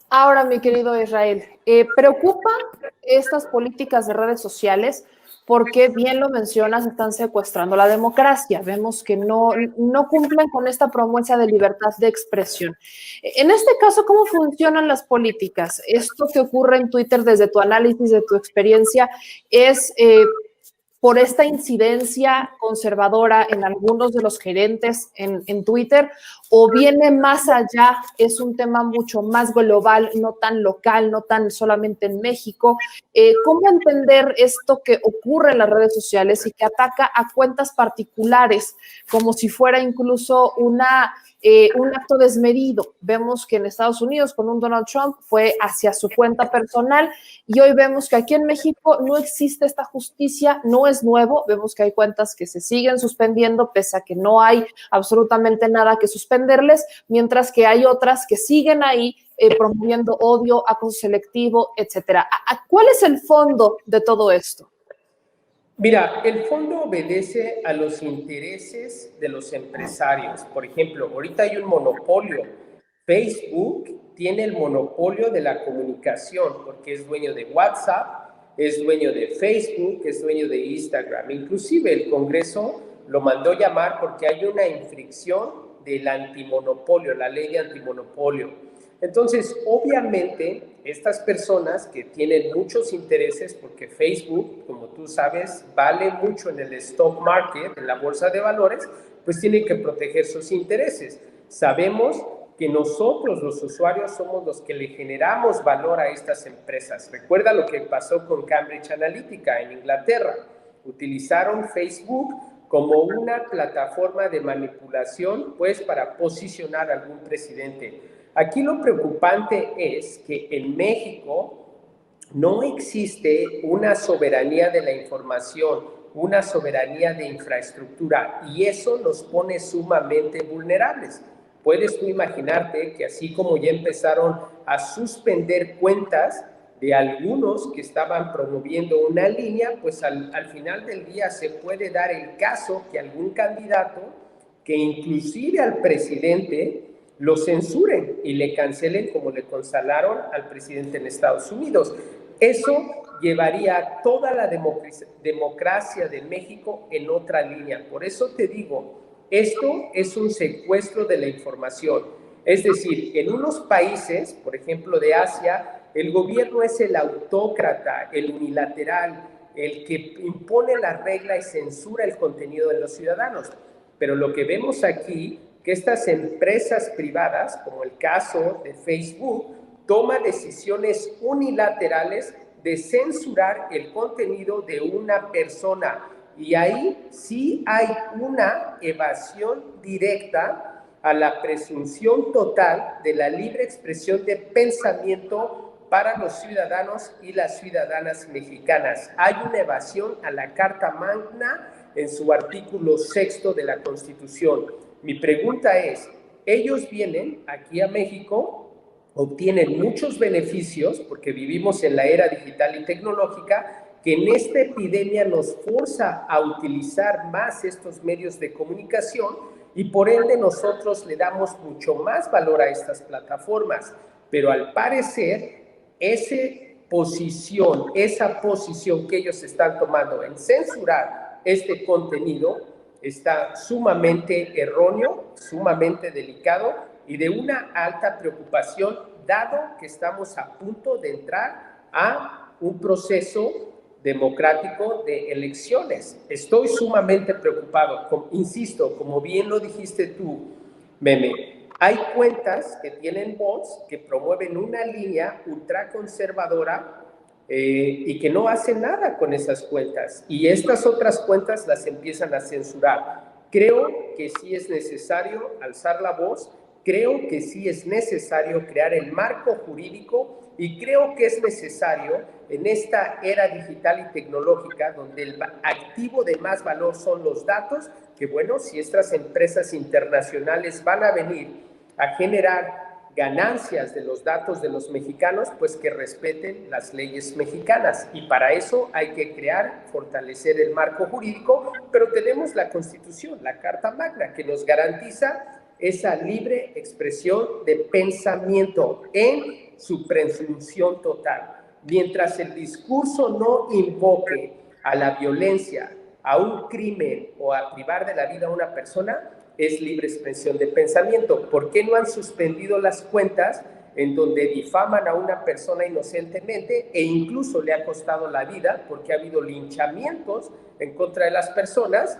Ahora, mi querido Israel, preocupa estas políticas de redes sociales porque, bien lo mencionas, están secuestrando la democracia. Vemos que no cumplen con esta promesa de libertad de expresión. En este caso, ¿cómo funcionan las políticas? Esto que ocurre en Twitter desde tu análisis, de tu experiencia, es por esta incidencia conservadora en algunos de los gerentes en Twitter, o viene más allá, es un tema mucho más global, no tan local, no tan solamente en México. ¿Cómo entender esto que ocurre en las redes sociales y que ataca a cuentas particulares como si fuera incluso un acto desmedido? Vemos que en Estados Unidos con un Donald Trump fue hacia su cuenta personal y hoy vemos que aquí en México no existe esta justicia, no es nuevo, vemos que hay cuentas que se siguen suspendiendo pese a que no hay absolutamente nada que suspenderles, mientras que hay otras que siguen ahí promoviendo odio, acoso selectivo, etcétera. ¿Cuál es el fondo de todo esto? Mira, el fondo obedece a los intereses de los empresarios. Por ejemplo, ahorita hay un monopolio. Facebook tiene el monopolio de la comunicación porque es dueño de WhatsApp, es dueño de Facebook, es dueño de Instagram. Inclusive el Congreso lo mandó llamar porque hay una infracción del antimonopolio, la ley de antimonopolio. Entonces, obviamente, estas personas que tienen muchos intereses, porque Facebook, como tú sabes, vale mucho en el stock market, en la bolsa de valores, pues tienen que proteger sus intereses. Sabemos que nosotros, los usuarios, somos los que le generamos valor a estas empresas. Recuerda lo que pasó con Cambridge Analytica en Inglaterra. Utilizaron Facebook como una plataforma de manipulación, pues, para posicionar a algún presidente. Aquí lo preocupante es que en México no existe una soberanía de la información, una soberanía de infraestructura, y eso nos pone sumamente vulnerables. Puedes tú imaginarte que así como ya empezaron a suspender cuentas de algunos que estaban promoviendo una línea, pues al final del día se puede dar el caso que algún candidato, que inclusive al presidente, lo censuren y le cancelen como le cancelaron al presidente en Estados Unidos. Eso llevaría toda la democracia de México en otra línea. Por eso te digo, esto es un secuestro de la información. Es decir, en unos países, por ejemplo de Asia, el gobierno es el autócrata, el unilateral, el que impone la regla y censura el contenido de los ciudadanos. Pero lo que vemos aquí, que estas empresas privadas, como el caso de Facebook, toman decisiones unilaterales de censurar el contenido de una persona. Y ahí sí hay una evasión directa a la presunción total de la libre expresión de pensamiento para los ciudadanos y las ciudadanas mexicanas. Hay una evasión a la Carta Magna en su artículo 6 de la Constitución. Mi pregunta es, ellos vienen aquí a México, obtienen muchos beneficios porque vivimos en la era digital y tecnológica, que en esta epidemia nos forza a utilizar más estos medios de comunicación y por ende nosotros le damos mucho más valor a estas plataformas. Pero al parecer, esa posición que ellos están tomando en censurar este contenido está sumamente erróneo, sumamente delicado y de una alta preocupación, dado que estamos a punto de entrar a un proceso democrático de elecciones. Estoy sumamente preocupado. Insisto, como bien lo dijiste tú, Meme, hay cuentas que tienen bots que promueven una línea ultraconservadora y que no hacen nada con esas cuentas. Y estas otras cuentas las empiezan a censurar. Creo que sí es necesario alzar la voz, creo que sí es necesario crear el marco jurídico y creo que es necesario en esta era digital y tecnológica donde el activo de más valor son los datos, que bueno, si estas empresas internacionales van a venir a generar ganancias de los datos de los mexicanos, pues que respeten las leyes mexicanas. Y para eso hay que crear, fortalecer el marco jurídico, pero tenemos la Constitución, la Carta Magna, que nos garantiza esa libre expresión de pensamiento en su presunción total. Mientras el discurso no invoque a la violencia, a un crimen o a privar de la vida a una persona, es libre expresión de pensamiento. ¿Por qué no han suspendido las cuentas en donde difaman a una persona inocentemente e incluso le ha costado la vida, porque ha habido linchamientos en contra de las personas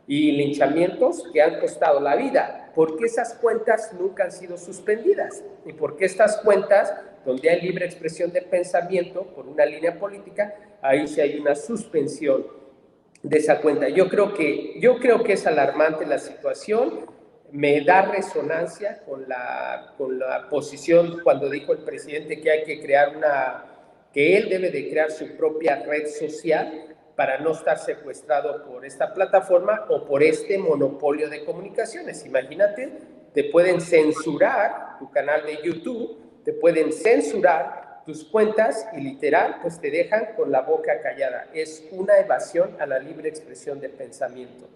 y linchamientos que han costado la vida? ¿Por qué esas cuentas nunca han sido suspendidas? ¿Y por qué estas cuentas, donde hay libre expresión de pensamiento por una línea política, ahí sí hay una suspensión de esa cuenta? Yo creo que es alarmante la situación. Me da resonancia con la posición cuando dijo el presidente que hay que crear que él debe de crear su propia red social para no estar secuestrado por esta plataforma o por este monopolio de comunicaciones. Imagínate, te pueden censurar tu canal de YouTube, te pueden censurar tus cuentas y literal, pues te dejan con la boca callada. Es una evasión a la libre expresión de pensamiento.